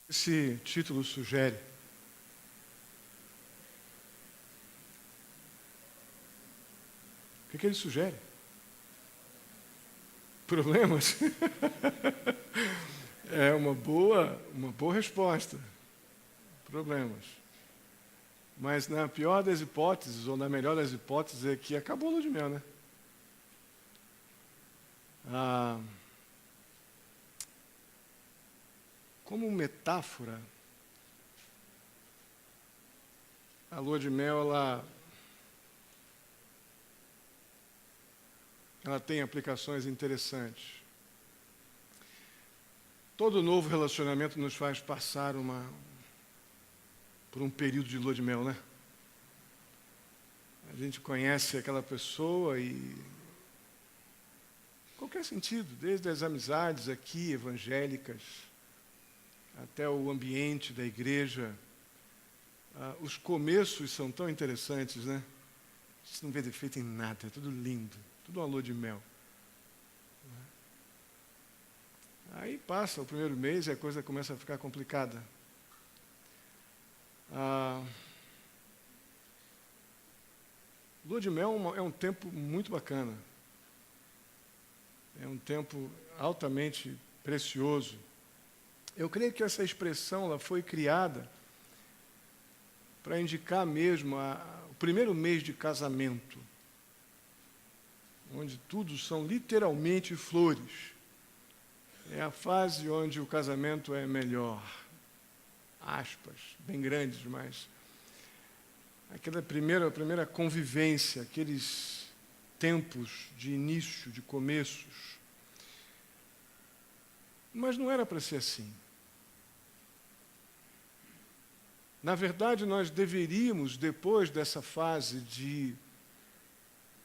Esse título sugere. O que ele sugere? Problemas? É uma boa resposta. Problemas. Mas na pior das hipóteses, ou na melhor das hipóteses, é que acabou a lua de mel, né? Como metáfora, a lua de mel, ela tem aplicações interessantes. Todo novo relacionamento nos faz passar por um período de lua de mel, né? A gente conhece aquela pessoa e qualquer sentido, desde as amizades aqui evangélicas até o ambiente da igreja, os começos são tão interessantes, né? A gente não vê defeito em nada, é tudo lindo, tudo uma lua de mel. Aí passa o primeiro mês e a coisa começa a ficar complicada. Lua de mel é um tempo muito bacana. É um tempo altamente precioso. Eu creio que essa expressão ela foi criada para indicar mesmo o primeiro mês de casamento, onde tudo são literalmente flores. É a fase onde o casamento é melhor. Aspas, bem grandes, mas aquela primeira convivência, aqueles tempos de início, de começos. Mas não era para ser assim. Na verdade, nós deveríamos, depois dessa fase de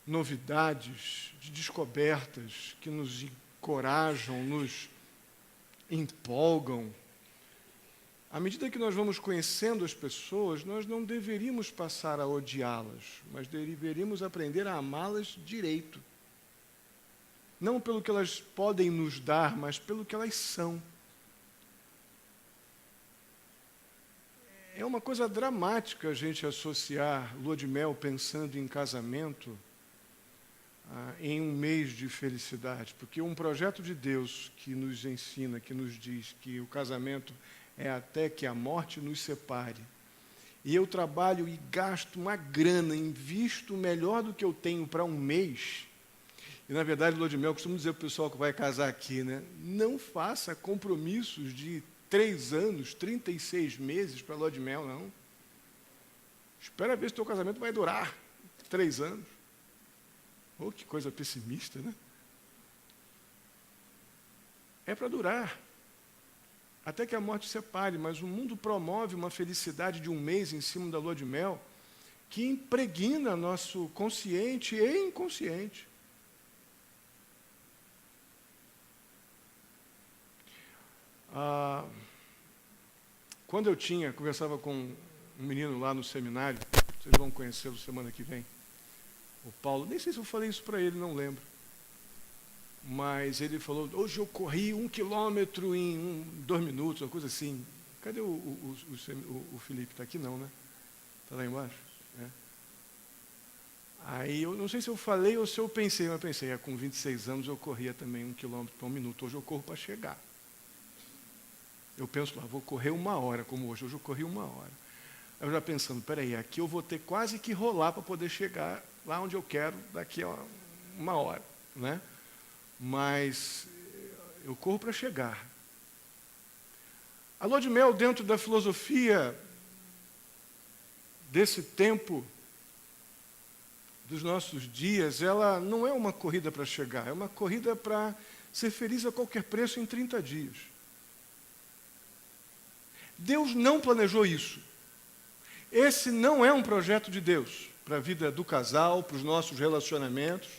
novidades, de descobertas que nos encorajam, nos empolgam, à medida que nós vamos conhecendo as pessoas, nós não deveríamos passar a odiá-las, mas deveríamos aprender a amá-las direito. Não pelo que elas podem nos dar, mas pelo que elas são. É uma coisa dramática a gente associar lua de mel pensando em casamento em um mês de felicidade, porque um projeto de Deus que nos ensina, que nos diz que o casamento é até que a morte nos separe, e eu trabalho e gasto uma grana, invisto melhor do que eu tenho para um mês, e na verdade, lua de mel, eu costumo dizer para o pessoal que vai casar aqui, né? Não faça compromissos de 3 anos, 36 meses para lua de mel, não. Espera ver se o teu casamento vai durar 3 anos. Oh, que coisa pessimista, né? É para durar. Até que a morte separe, mas o mundo promove uma felicidade de um mês em cima da lua de mel que impregna nosso consciente e inconsciente. Quando eu conversava com um menino lá no seminário, vocês vão conhecê-lo semana que vem, o Paulo, nem sei se eu falei isso para ele, não lembro. Mas ele falou, hoje eu corri 1 quilômetro em 2 minutos, uma coisa assim. Cadê o Felipe? Está aqui não, né? Está lá embaixo? É. Aí eu não sei se eu falei ou se eu pensei, mas pensei, com 26 anos eu corria também 1 quilômetro por 1 minuto. Hoje eu corro para chegar. Eu penso lá, vou correr 1 hora, como hoje eu corri 1 hora. Eu já pensando, peraí, aqui eu vou ter quase que rolar para poder chegar lá onde eu quero daqui a 1 hora, né? Mas eu corro para chegar. A lua de mel, dentro da filosofia desse tempo, dos nossos dias, ela não é uma corrida para chegar, é uma corrida para ser feliz a qualquer preço em 30 dias. Deus não planejou isso. Esse não é um projeto de Deus para a vida do casal, para os nossos relacionamentos.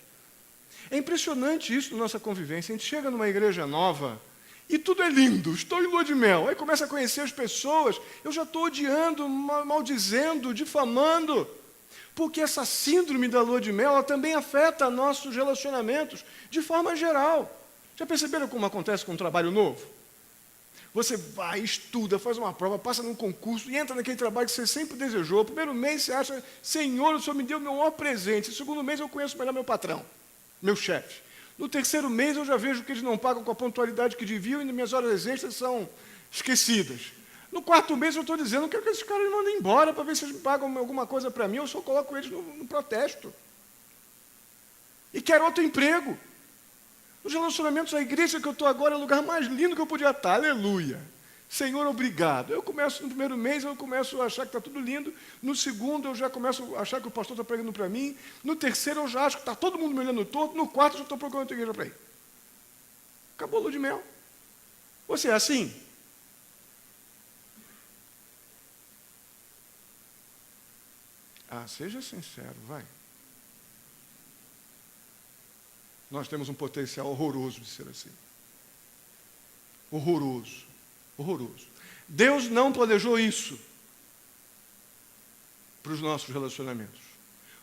É impressionante isso na nossa convivência. A gente chega numa igreja nova e tudo é lindo, estou em lua de mel. Aí começa a conhecer as pessoas, eu já estou odiando, maldizendo, difamando. Porque essa síndrome da lua de mel ela também afeta nossos relacionamentos de forma geral. Já perceberam como acontece com um trabalho novo? Você vai, estuda, faz uma prova, passa num concurso e entra naquele trabalho que você sempre desejou. O primeiro mês você acha, Senhor, o Senhor me deu o meu maior presente. O segundo mês eu conheço melhor meu patrão, meu chefe. No terceiro mês eu já vejo que eles não pagam com a pontualidade que deviam e minhas horas extras são esquecidas. No quarto mês eu estou dizendo, eu quero que esses caras me mandem embora para ver se eles me pagam alguma coisa para mim, eu só coloco eles no protesto. E quero outro emprego. Nos relacionamentos, a igreja que eu estou agora é o lugar mais lindo que eu podia estar. Aleluia. Senhor, obrigado. Eu começo, no primeiro mês, eu começo a achar que está tudo lindo. No segundo, eu já começo a achar que o pastor está pregando para mim. No terceiro, eu já acho que está todo mundo me olhando todo. No quarto, eu já estou procurando outra igreja para ir. Acabou a lua de mel. Você é assim? Ah, seja sincero, vai. Nós temos um potencial horroroso de ser assim. Horroroso. Horroroso. Deus não planejou isso para os nossos relacionamentos.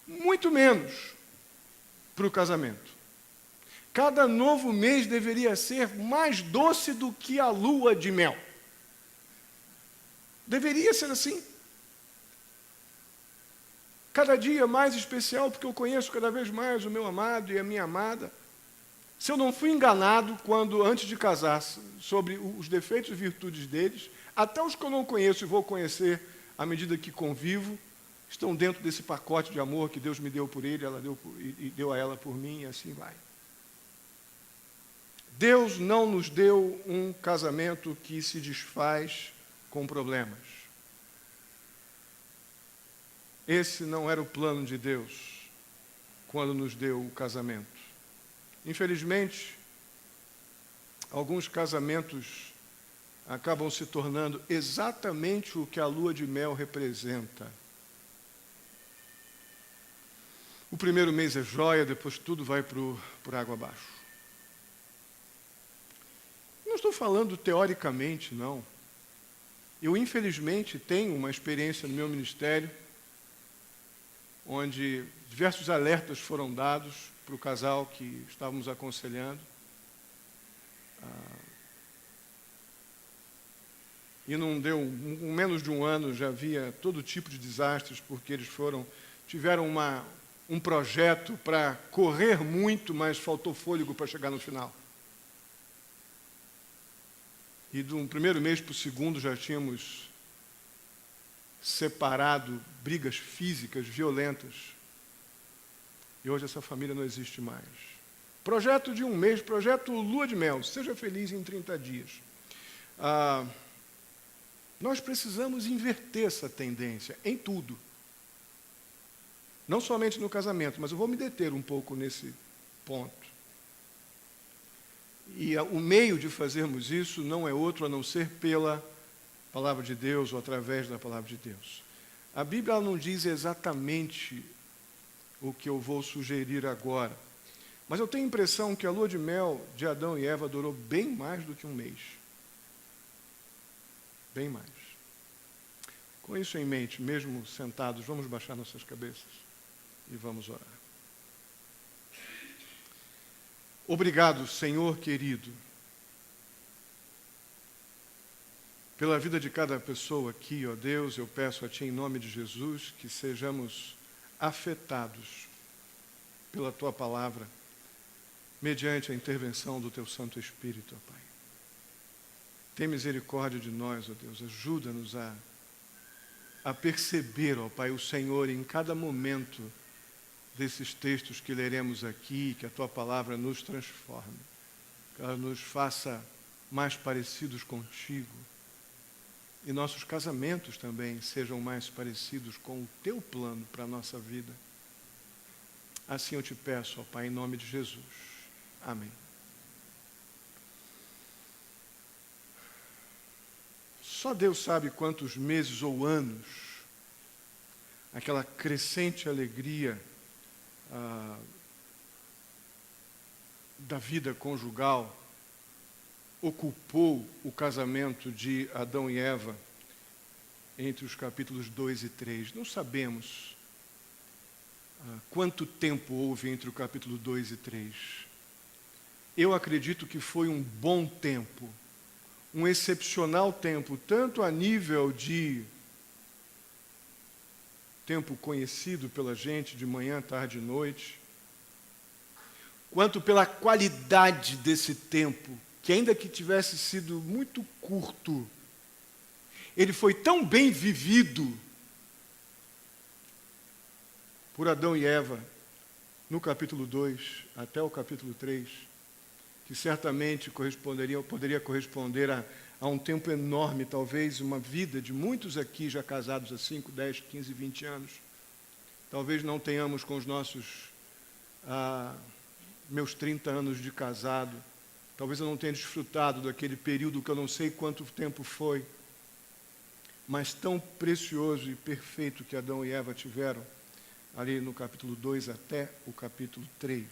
Muito menos para o casamento. Cada novo mês deveria ser mais doce do que a lua de mel. Deveria ser assim. Cada dia mais especial, porque eu conheço cada vez mais o meu amado e a minha amada. Se eu não fui enganado quando, antes de casar, sobre os defeitos e virtudes deles, até os que eu não conheço e vou conhecer à medida que convivo, estão dentro desse pacote de amor que Deus me deu por ele, ela deu e deu a ela por mim, e assim vai. Deus não nos deu um casamento que se desfaz com problemas. Esse não era o plano de Deus quando nos deu o casamento. Infelizmente, alguns casamentos acabam se tornando exatamente o que a lua de mel representa. O primeiro mês é joia, depois tudo vai por água abaixo. Não estou falando teoricamente, não. Eu, infelizmente, tenho uma experiência no meu ministério onde diversos alertas foram dados para o casal que estávamos aconselhando. E não deu, menos de um ano, já havia todo tipo de desastres, porque eles tiveram um projeto para correr muito, mas faltou fôlego para chegar no final. E do primeiro mês para o segundo já tínhamos separado brigas físicas violentas. E hoje essa família não existe mais. Projeto de um mês, projeto lua de mel, seja feliz em 30 dias. Nós precisamos inverter essa tendência em tudo. Não somente no casamento, mas eu vou me deter um pouco nesse ponto. E o meio de fazermos isso não é outro a não ser pela palavra de Deus ou através da palavra de Deus. A Bíblia não diz exatamente o que eu vou sugerir agora, mas eu tenho a impressão que a lua de mel de Adão e Eva durou bem mais do que um mês. Bem mais. Com isso em mente, mesmo sentados, vamos baixar nossas cabeças e vamos orar. Obrigado, Senhor querido, pela vida de cada pessoa aqui, ó Deus. Eu peço a Ti, em nome de Jesus, que sejamos afetados pela Tua palavra, mediante a intervenção do Teu Santo Espírito, ó Pai. Tem misericórdia de nós, ó Deus, ajuda-nos a perceber, ó Pai, o Senhor em cada momento desses textos que leremos aqui, que a Tua palavra nos transforme, que ela nos faça mais parecidos contigo, e nossos casamentos também sejam mais parecidos com o Teu plano para a nossa vida. Assim eu te peço, ó Pai, em nome de Jesus. Amém. Só Deus sabe quantos meses ou anos aquela crescente alegria da vida conjugal ocupou o casamento de Adão e Eva entre os capítulos 2 e 3. Não sabemos quanto tempo houve entre o capítulo 2 e 3. Eu acredito que foi um bom tempo, um excepcional tempo, tanto a nível de tempo conhecido pela gente, de manhã, tarde e noite, quanto pela qualidade desse tempo, que ainda que tivesse sido muito curto, ele foi tão bem vivido por Adão e Eva, no capítulo 2 até o capítulo 3, que certamente poderia corresponder a um tempo enorme, talvez uma vida de muitos aqui já casados há 5, 10, 15, 20 anos. Talvez não tenhamos com os meus 30 anos de casado, talvez eu não tenha desfrutado daquele período que eu não sei quanto tempo foi, mas tão precioso e perfeito que Adão e Eva tiveram, ali no capítulo 2 até o capítulo 3.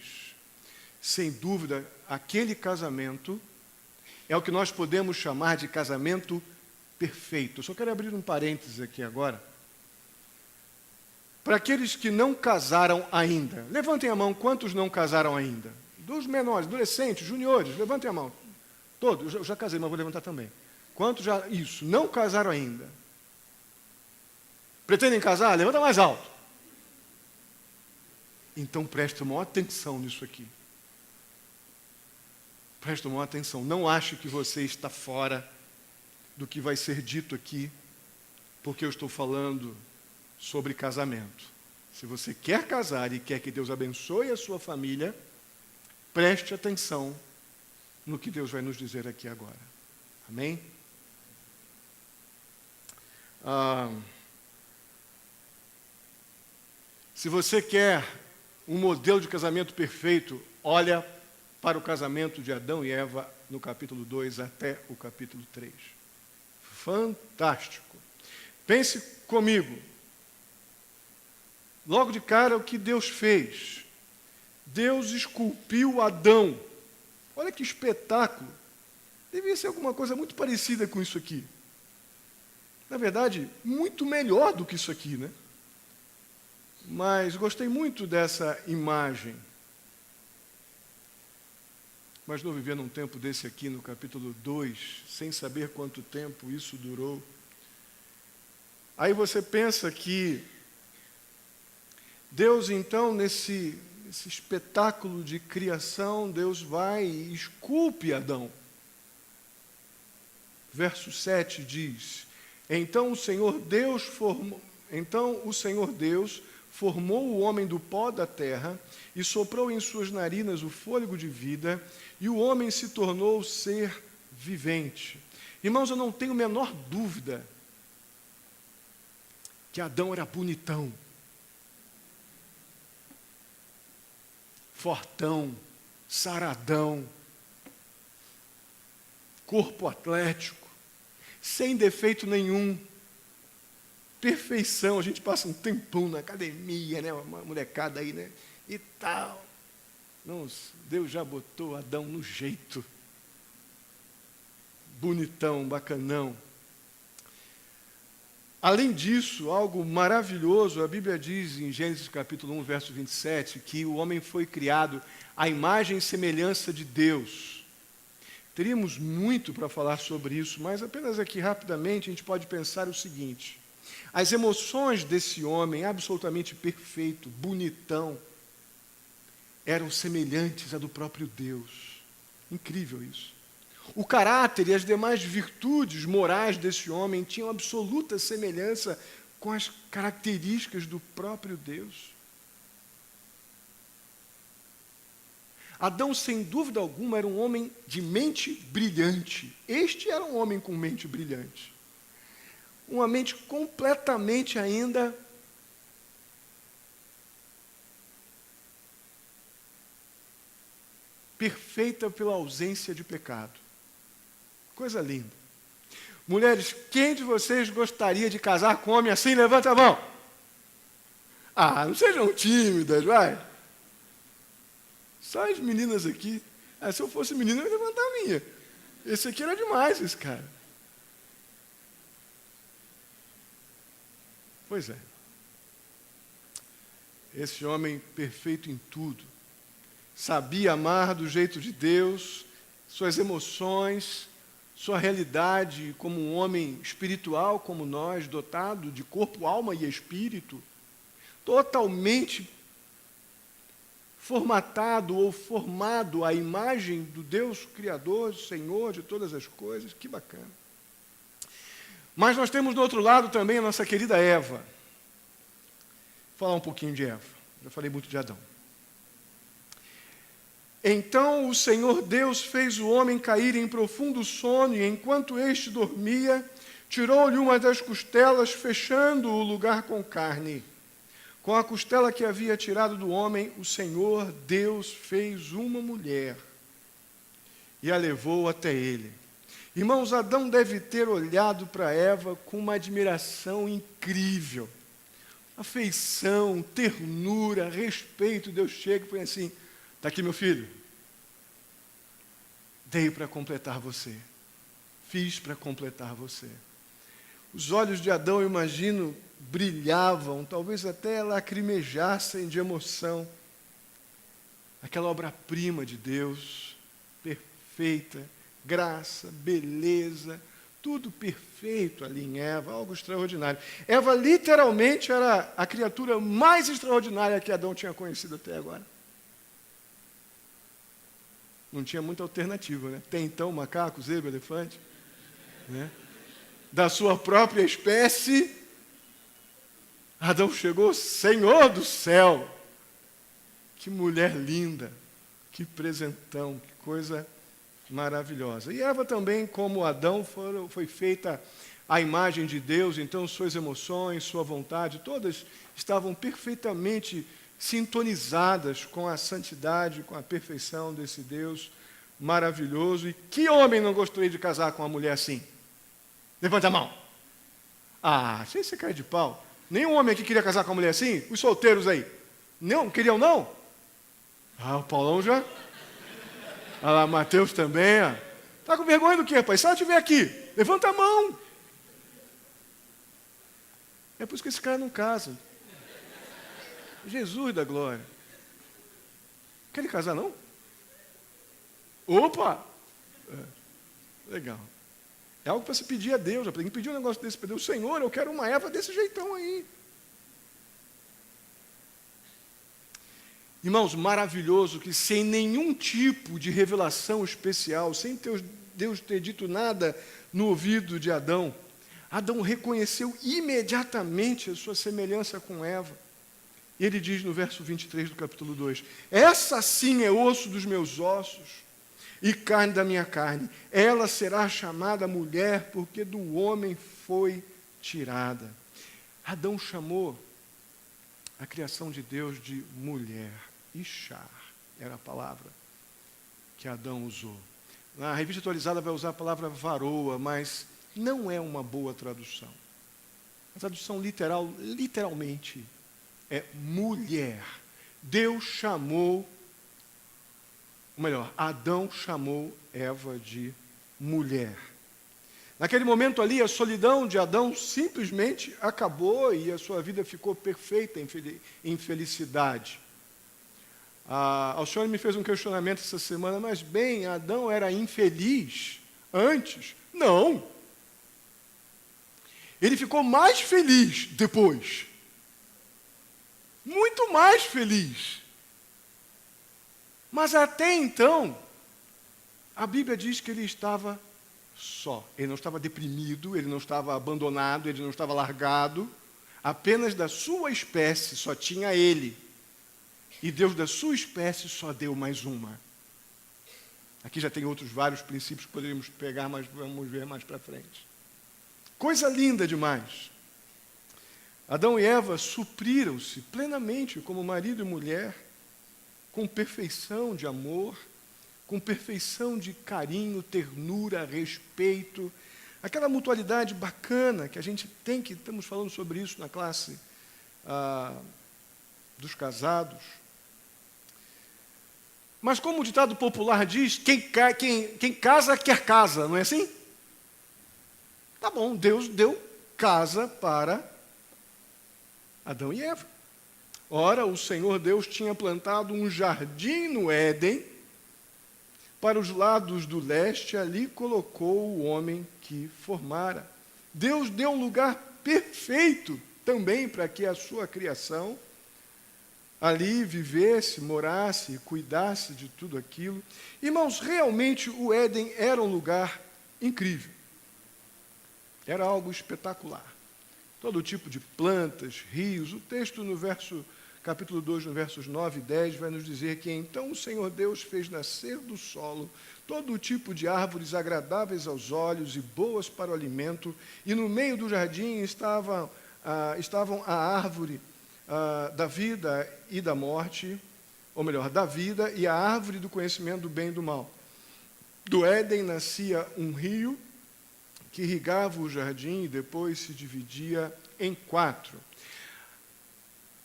Sem dúvida, aquele casamento é o que nós podemos chamar de casamento perfeito. Eu só quero abrir um parênteses aqui agora. Para aqueles que não casaram ainda, levantem a mão, quantos não casaram ainda? Dos menores, adolescentes, juniores, levantem a mão. Todos, eu já casei, mas vou levantar também. Quantos já, isso, não casaram ainda? Pretendem casar? Levanta mais alto. Então preste maior atenção nisso aqui. Preste maior atenção. Não ache que você está fora do que vai ser dito aqui, porque eu estou falando sobre casamento. Se você quer casar e quer que Deus abençoe a sua família, preste atenção no que Deus vai nos dizer aqui agora. Amém? Se você quer um modelo de casamento perfeito, olha para o casamento de Adão e Eva no capítulo 2 até o capítulo 3. Fantástico. Pense comigo. Logo de cara, o que Deus fez? Deus esculpiu Adão. Olha que espetáculo. Devia ser alguma coisa muito parecida com isso aqui. Na verdade, muito melhor do que isso aqui, né? Mas gostei muito dessa imagem. Mas não viver num tempo desse aqui, no capítulo 2, sem saber quanto tempo isso durou. Aí você pensa que Deus, então, nesse espetáculo de criação, Deus vai e esculpe Adão. Verso 7 diz: Então o Senhor Deus formou o homem do pó da terra e soprou em suas narinas o fôlego de vida, e o homem se tornou ser vivente. Irmãos, eu não tenho a menor dúvida que Adão era bonitão, fortão, saradão, corpo atlético, sem defeito nenhum, perfeição. A gente passa um tempão na academia, né? Uma molecada aí, né? E tal. Não, Deus já botou Adão no jeito. Bonitão, bacanão. Além disso, algo maravilhoso, a Bíblia diz em Gênesis capítulo 1, verso 27, que o homem foi criado à imagem e semelhança de Deus. Teríamos muito para falar sobre isso, mas apenas aqui rapidamente a gente pode pensar o seguinte: as emoções desse homem absolutamente perfeito, bonitão, eram semelhantes à do próprio Deus. Incrível isso. O caráter e as demais virtudes morais desse homem tinham absoluta semelhança com as características do próprio Deus. Adão, sem dúvida alguma, era um homem de mente brilhante. Este era um homem com mente brilhante. Uma mente completamente ainda perfeita pela ausência de pecado. Coisa linda. Mulheres, quem de vocês gostaria de casar com um homem assim? Levanta a mão. Não sejam tímidas, vai. Só as meninas aqui. Se eu fosse menina, eu ia levantar a minha. Esse aqui era demais, esse cara. Pois é. Esse homem perfeito em tudo. Sabia amar do jeito de Deus, suas emoções, sua realidade como um homem espiritual como nós, dotado de corpo, alma e espírito, totalmente formatado ou formado à imagem do Deus Criador, Senhor de todas as coisas. Que bacana. Mas nós temos do outro lado também a nossa querida Eva. Vou falar um pouquinho de Eva. Já falei muito de Adão. Então o Senhor Deus fez o homem cair em profundo sono, e enquanto este dormia, tirou-lhe uma das costelas, fechando o lugar com carne. Com a costela que havia tirado do homem, o Senhor Deus fez uma mulher e a levou até ele. Irmãos, Adão deve ter olhado para Eva com uma admiração incrível. Afeição, ternura, respeito. Deus chega e põe assim: está aqui meu filho. Dei para completar você. Fiz para completar você. Os olhos de Adão, eu imagino, brilhavam, talvez até lacrimejassem de emoção. Aquela obra-prima de Deus, perfeita, graça, beleza, tudo perfeito ali em Eva, algo extraordinário. Eva literalmente era a criatura mais extraordinária que Adão tinha conhecido até agora. Não tinha muita alternativa, né? Tem então macaco, zebra, elefante, né? Da sua própria espécie, Adão chegou, Senhor do céu. Que mulher linda, que presentão, que coisa maravilhosa. E Eva também, como Adão, foi feita à imagem de Deus, então suas emoções, sua vontade, todas estavam perfeitamente sintonizadas com a santidade, com a perfeição desse Deus maravilhoso. E que homem não gostaria de casar com uma mulher assim? Levanta a mão. Ah, sem ser cara de pau. Nenhum homem aqui queria casar com uma mulher assim? Os solteiros aí. Não, queriam não? Ah, o Paulão já. Ah lá, Mateus também. Ó. Tá com vergonha do quê, rapaz? Se ela estiver aqui, levanta a mão. É por isso que esse cara não casa. Jesus da glória. Quer ele casar, não? Opa! Legal. É algo para se pedir a Deus. Tem que pedir um negócio desse para Deus. Senhor, eu quero uma Eva desse jeitão aí. Irmãos, maravilhoso que sem nenhum tipo de revelação especial, sem Deus ter dito nada no ouvido de Adão, Adão reconheceu imediatamente a sua semelhança com Eva. E ele diz no verso 23 do capítulo 2, essa sim é osso dos meus ossos e carne da minha carne. Ela será chamada mulher, porque do homem foi tirada. Adão chamou a criação de Deus de mulher. Ishar era a palavra que Adão usou. Na revista atualizada vai usar a palavra varoa, mas não é uma boa tradução. A tradução literal, literalmente, é mulher. Deus chamou, ou melhor, Adão chamou Eva de mulher. Naquele momento ali, a solidão de Adão simplesmente acabou e a sua vida ficou perfeita em felicidade. O senhor me fez um questionamento essa semana, mas bem, Adão era infeliz antes? Não. Ele ficou mais feliz depois. Muito mais feliz. Mas até então, a Bíblia diz que ele estava só. Ele não estava deprimido, ele não estava abandonado, ele não estava largado. Apenas da sua espécie só tinha ele. E Deus da sua espécie só deu mais uma. Aqui já tem outros vários princípios que poderíamos pegar, mas vamos ver mais para frente. Coisa linda demais. Adão e Eva supriram-se plenamente como marido e mulher, com perfeição de amor, com perfeição de carinho, ternura, respeito, aquela mutualidade bacana que a gente tem, que estamos falando sobre isso na classe dos casados. Mas como o ditado popular diz, quem casa quer casa, não é assim? Tá bom, Deus deu casa para Adão e Eva. Ora, o Senhor Deus tinha plantado um jardim no Éden, para os lados do leste, ali colocou o homem que formara. Deus deu um lugar perfeito também para que a sua criação ali vivesse, morasse, cuidasse de tudo aquilo. Irmãos, realmente o Éden era um lugar incrível. Era algo espetacular. Todo tipo de plantas, rios. O texto no capítulo 2, no versos 9 e 10, vai nos dizer que então o Senhor Deus fez nascer do solo todo tipo de árvores agradáveis aos olhos e boas para o alimento, e no meio do jardim estavam a árvore da vida e da morte, ou melhor, da vida, e a árvore do conhecimento do bem e do mal. Do Éden nascia um rio que irrigava o jardim e depois se dividia em 4.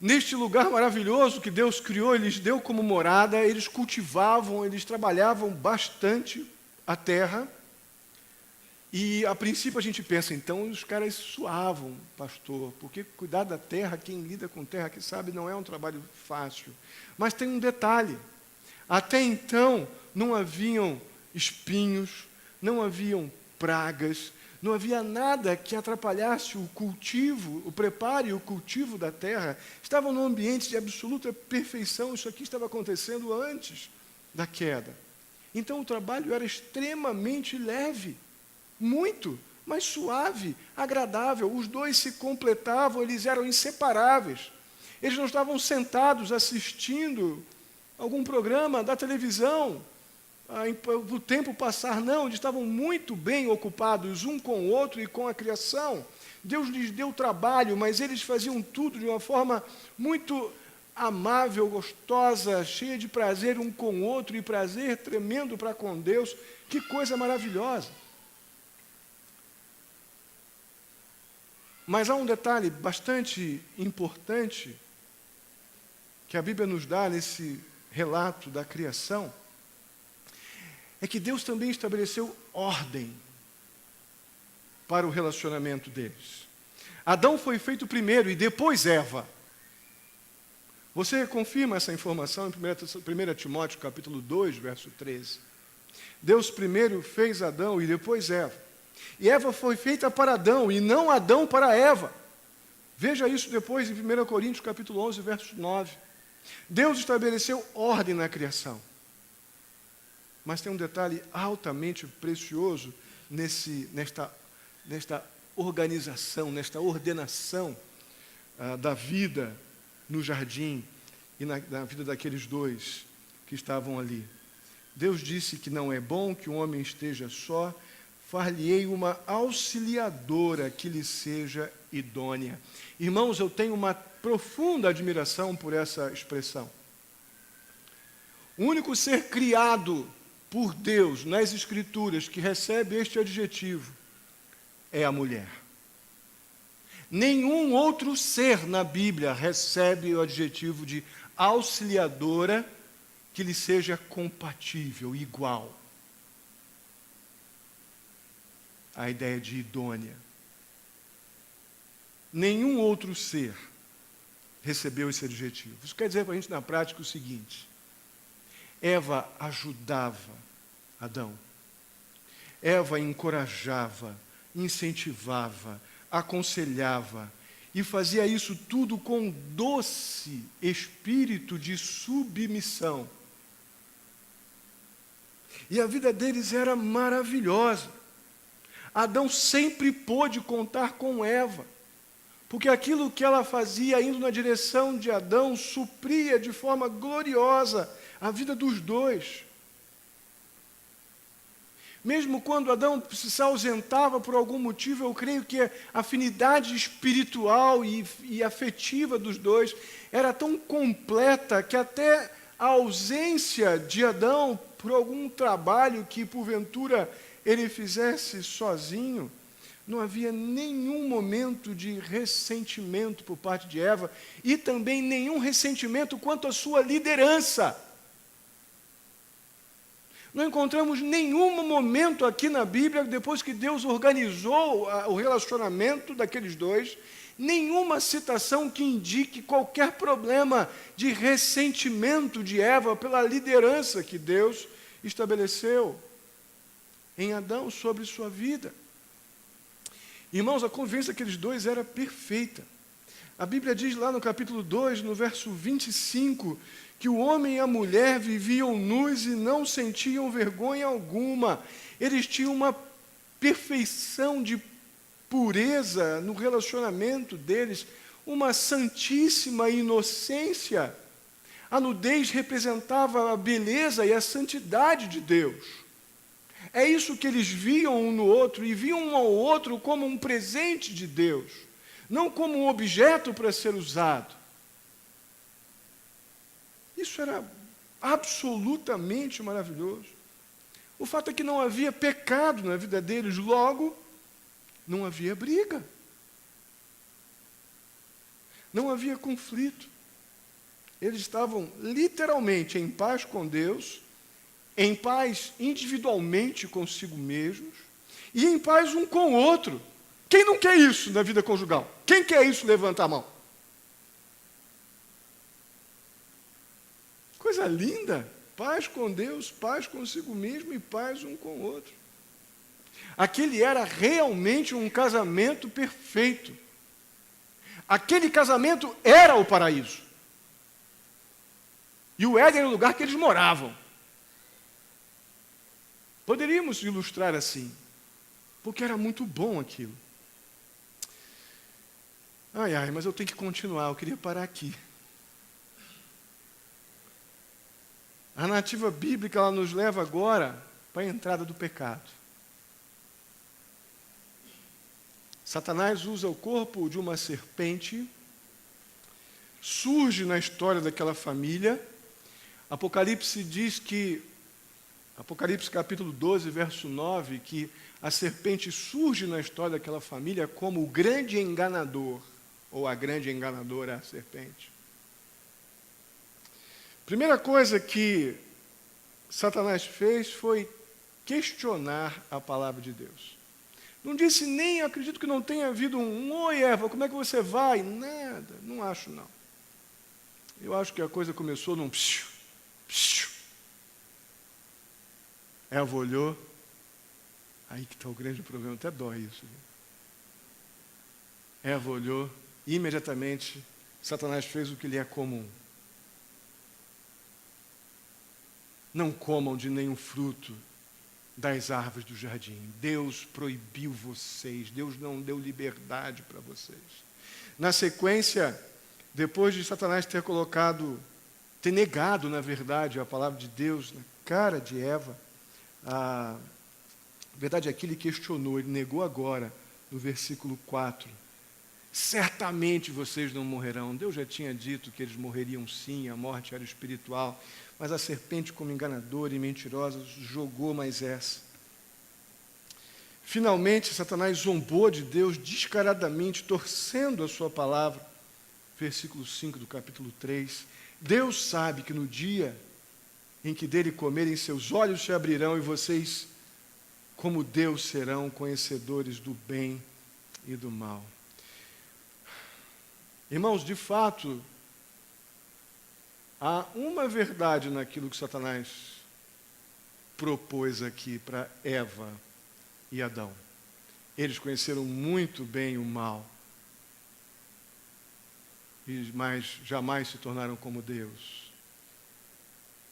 Neste lugar maravilhoso que Deus criou, Ele lhes deu como morada, eles cultivavam, eles trabalhavam bastante a terra. E, a princípio, a gente pensa, então, os caras suavam, pastor, porque cuidar da terra, quem lida com terra, que sabe, não é um trabalho fácil. Mas tem um detalhe. Até então, não haviam espinhos, não haviam pragas, não havia nada que atrapalhasse o cultivo, o preparo e o cultivo da terra. Estavam num ambiente de absoluta perfeição. Isso aqui estava acontecendo antes da queda. Então o trabalho era extremamente leve, muito, mas suave, agradável. Os dois se completavam, eles eram inseparáveis. Eles não estavam sentados assistindo algum programa da televisão, o tempo passar, não, eles estavam muito bem ocupados um com o outro e com a criação. Deus lhes deu trabalho, mas eles faziam tudo de uma forma muito amável, gostosa, cheia de prazer um com o outro e prazer tremendo para com Deus. Que coisa maravilhosa. Mas há um detalhe bastante importante que a Bíblia nos dá nesse relato da criação, é que Deus também estabeleceu ordem para o relacionamento deles. Adão foi feito primeiro e depois Eva. Você confirma essa informação em 1 Timóteo capítulo 2, verso 13. Deus primeiro fez Adão e depois Eva. E Eva foi feita para Adão e não Adão para Eva. Veja isso depois em 1 Coríntios capítulo 11, verso 9. Deus estabeleceu ordem na criação. Mas tem um detalhe altamente precioso nesta organização, nesta ordenação da vida no jardim e na vida daqueles dois que estavam ali. Deus disse que não é bom que o homem esteja só, far-lhe-ei uma auxiliadora que lhe seja idônea. Irmãos, eu tenho uma profunda admiração por essa expressão. O único ser criado por Deus nas Escrituras que recebe este adjetivo é a mulher. Nenhum outro ser na Bíblia recebe o adjetivo de auxiliadora que lhe seja compatível, igual. A ideia de idônea. Nenhum outro ser recebeu esse adjetivo. Isso quer dizer para a gente na prática o seguinte: Eva ajudava Adão. Eva encorajava, incentivava, aconselhava e fazia isso tudo com doce espírito de submissão. E a vida deles era maravilhosa. Adão sempre pôde contar com Eva, porque aquilo que ela fazia indo na direção de Adão supria de forma gloriosa a vida dos dois. Mesmo quando Adão se ausentava por algum motivo, eu creio que a afinidade espiritual e afetiva dos dois era tão completa que até a ausência de Adão por algum trabalho que porventura ele fizesse sozinho, não havia nenhum momento de ressentimento por parte de Eva e também nenhum ressentimento quanto à sua liderança. Não encontramos nenhum momento aqui na Bíblia, depois que Deus organizou o relacionamento daqueles dois, nenhuma citação que indique qualquer problema de ressentimento de Eva pela liderança que Deus estabeleceu em Adão sobre sua vida. Irmãos, a convivência daqueles dois era perfeita. A Bíblia diz lá no capítulo 2, no verso 25, que o homem e a mulher viviam nus e não sentiam vergonha alguma. Eles tinham uma perfeição de pureza no relacionamento deles, uma santíssima inocência. A nudez representava a beleza e a santidade de Deus. É isso que eles viam um no outro, e viam um ao outro como um presente de Deus, não como um objeto para ser usado. Isso era absolutamente maravilhoso. O fato é que não havia pecado na vida deles, logo, não havia briga. Não havia conflito. Eles estavam literalmente em paz com Deus, em paz individualmente consigo mesmos e em paz um com o outro. Quem não quer isso na vida conjugal? Quem quer isso, levanta a mão. Coisa linda. Paz com Deus, paz consigo mesmo e paz um com o outro. Aquele era realmente um casamento perfeito. Aquele casamento era o paraíso. E o Éden era o lugar que eles moravam. Poderíamos ilustrar assim, porque era muito bom aquilo. Mas eu tenho que continuar, eu queria parar aqui. A narrativa bíblica ela nos leva agora para a entrada do pecado. Satanás usa o corpo de uma serpente, surge na história daquela família. Apocalipse diz que, Apocalipse capítulo 12, verso 9, que a serpente surge na história daquela família como o grande enganador, ou a grande enganadora, a serpente. Primeira coisa que Satanás fez foi questionar a palavra de Deus. Não disse nem, acredito que não tenha havido oi Eva, como é que você vai? Nada, não acho não. Eu acho que a coisa começou num psiu, psiu. Eva olhou, aí que está o grande problema, até dói isso. Eva olhou, e imediatamente Satanás fez o que lhe é comum. Não comam de nenhum fruto das árvores do jardim. Deus proibiu vocês, Deus não deu liberdade para vocês. Na sequência, depois de Satanás ter negado, na verdade, a palavra de Deus na cara de Eva, a verdade é que ele questionou, ele negou agora, no versículo 4. Certamente vocês não morrerão. Deus já tinha dito que eles morreriam sim, a morte era espiritual, mas a serpente, como enganadora e mentirosa, jogou mais essa. Finalmente, Satanás zombou de Deus descaradamente, torcendo a sua palavra. Versículo 5 do capítulo 3. Deus sabe que no dia em que dele comerem, seus olhos se abrirão e vocês, como Deus, serão conhecedores do bem e do mal. Irmãos, de fato, há uma verdade naquilo que Satanás propôs aqui para Eva e Adão. Eles conheceram muito bem o mal, mas jamais se tornaram como Deus.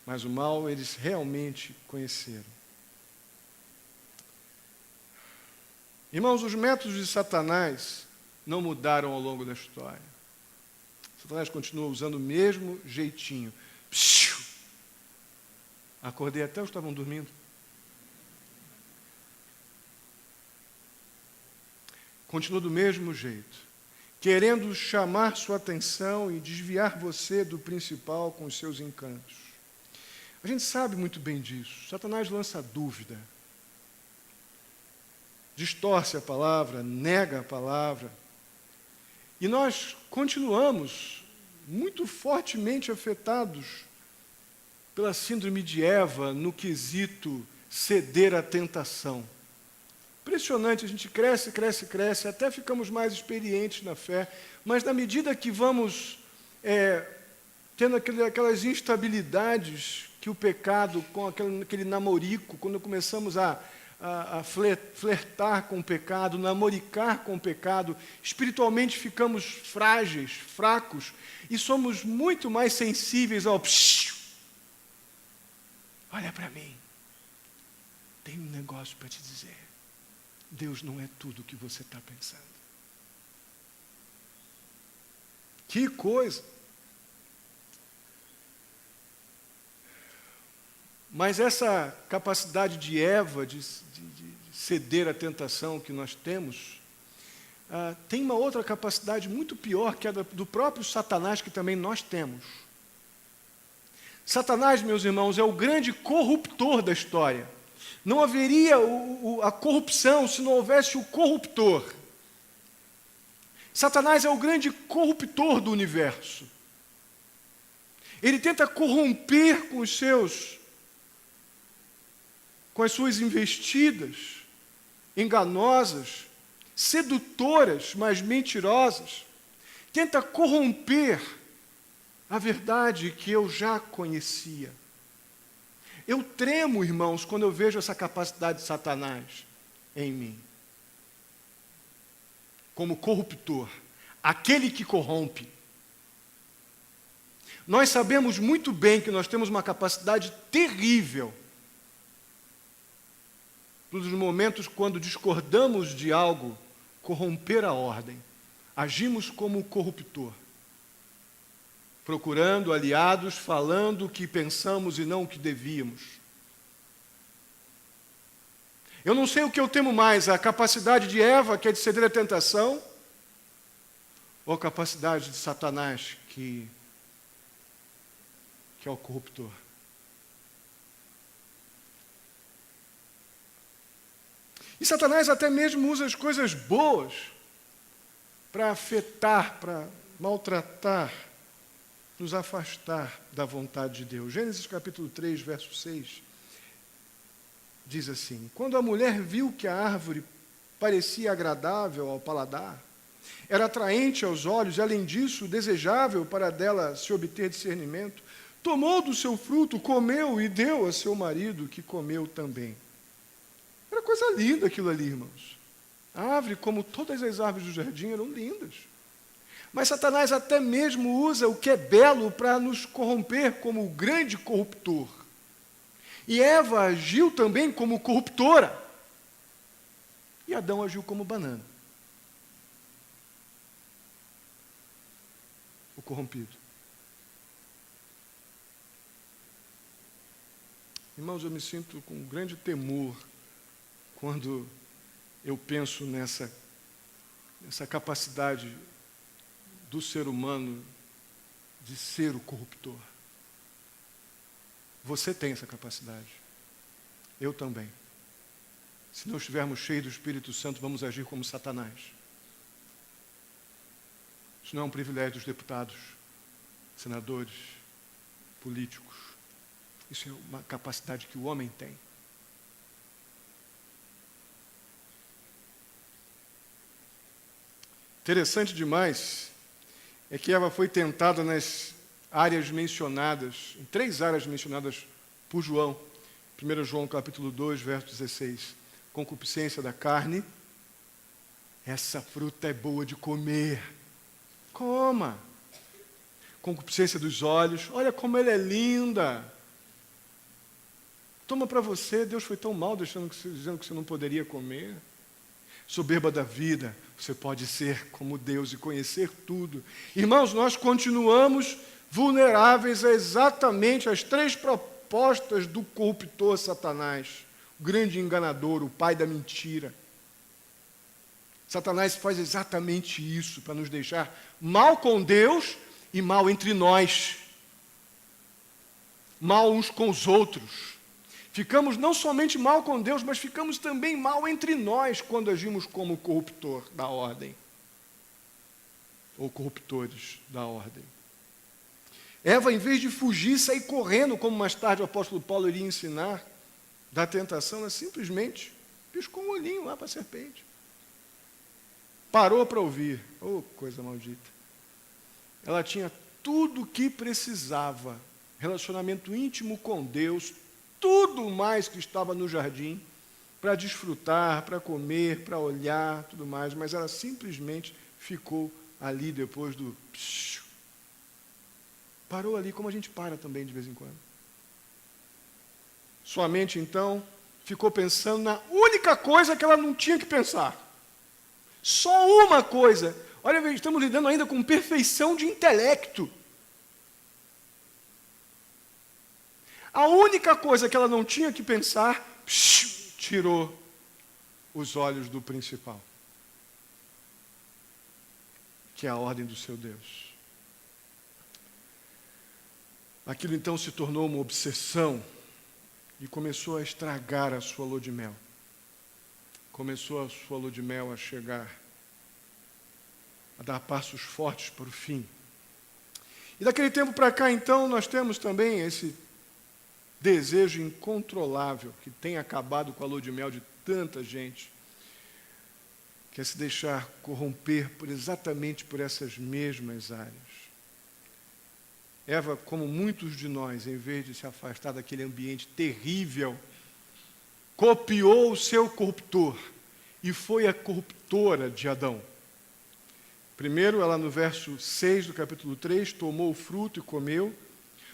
Mas o mal eles realmente conheceram. Irmãos, os métodos de Satanás não mudaram ao longo da história. Satanás continua usando o mesmo jeitinho. Psiu! Acordei até, ou estavam dormindo. Continua do mesmo jeito, querendo chamar sua atenção e desviar você do principal com os seus encantos. A gente sabe muito bem disso. Satanás lança dúvida, distorce a palavra, nega a palavra. E nós continuamos muito fortemente afetados pela síndrome de Eva no quesito ceder à tentação. Impressionante, a gente cresce, cresce, cresce, até ficamos mais experientes na fé, mas na medida que vamos tendo aquelas instabilidades que o pecado, com aquele namorico, quando começamos a flertar com o pecado, namoricar com o pecado, espiritualmente ficamos frágeis, fracos, e somos muito mais sensíveis ao psiu. Olha para mim, tem um negócio para te dizer. Deus não é tudo o que você está pensando. Que coisa! Mas essa capacidade de Eva de ceder à tentação que nós temos, tem uma outra capacidade muito pior, que é do próprio Satanás, que também nós temos. Satanás, meus irmãos, é o grande corruptor da história. Não haveria a corrupção se não houvesse o corruptor. Satanás é o grande corruptor do universo. Ele tenta corromper com as suas investidas enganosas, sedutoras, mas mentirosas, tenta corromper a verdade que eu já conhecia. Eu tremo, irmãos, quando eu vejo essa capacidade de Satanás em mim. Como corruptor, aquele que corrompe. Nós sabemos muito bem que nós temos uma capacidade terrível nos momentos quando discordamos de algo, corromper a ordem. Agimos como corruptor, procurando aliados, falando o que pensamos e não o que devíamos. Eu não sei o que eu temo mais, a capacidade de Eva, que é de ceder à tentação, ou a capacidade de Satanás, que é o corruptor. E Satanás até mesmo usa as coisas boas para afetar, para maltratar, nos afastar da vontade de Deus. Gênesis capítulo 3, verso 6, diz assim: quando a mulher viu que a árvore parecia agradável ao paladar, era atraente aos olhos e, além disso, desejável para dela se obter discernimento, tomou do seu fruto, comeu e deu a seu marido, que comeu também. Era coisa linda aquilo ali, irmãos. A árvore, como todas as árvores do jardim, eram lindas. Mas Satanás até mesmo usa o que é belo para nos corromper como o grande corruptor. E Eva agiu também como corruptora. E Adão agiu como banana. O corrompido. Irmãos, eu me sinto com grande temor quando eu penso nessa capacidade do ser humano de ser o corruptor. Você tem essa capacidade. Eu também. Se não estivermos cheios do Espírito Santo, vamos agir como Satanás. Isso não é um privilégio dos deputados, senadores, políticos. Isso é uma capacidade que o homem tem. Interessante demais é que Eva foi tentada nas áreas mencionadas, em 3 áreas mencionadas por João. 1 João capítulo 2, verso 16. Concupiscência da carne. Essa fruta é boa de comer. Coma. Concupiscência dos olhos. Olha como ela é linda. Toma para você. Deus foi tão mal dizendo que você não poderia comer. Soberba da vida. Você pode ser como Deus e conhecer tudo. Irmãos, nós continuamos vulneráveis a exatamente as 3 propostas do corruptor Satanás, o grande enganador, o pai da mentira. Satanás faz exatamente isso para nos deixar mal com Deus e mal entre nós, mal uns com os outros. Ficamos não somente mal com Deus, mas ficamos também mal entre nós quando agimos como corruptor da ordem, ou corruptores da ordem. Eva, em vez de fugir, sair correndo, como mais tarde o apóstolo Paulo iria ensinar, da tentação, ela simplesmente piscou um olhinho lá para a serpente. Parou para ouvir. Oh, coisa maldita. Ela tinha tudo o que precisava, relacionamento íntimo com Deus, tudo mais que estava no jardim, para desfrutar, para comer, para olhar, tudo mais, mas ela simplesmente ficou ali depois do... Parou ali, como a gente para também de vez em quando. Sua mente, então, ficou pensando na única coisa que ela não tinha que pensar. Só uma coisa. Olha, estamos lidando ainda com perfeição de intelecto. A única coisa que ela não tinha que pensar, tirou os olhos do principal, que é a ordem do seu Deus. Aquilo então se tornou uma obsessão e começou a estragar a sua lua de mel. Começou a sua lua de mel a chegar, a dar passos fortes para o fim. E daquele tempo para cá, então, nós temos também esse desejo incontrolável que tem acabado com a lua de mel de tanta gente, que é se deixar corromper exatamente por essas mesmas áreas. Eva, como muitos de nós, em vez de se afastar daquele ambiente terrível, copiou o seu corruptor e foi a corruptora de Adão. Primeiro, ela no verso 6 do capítulo 3, tomou o fruto e comeu.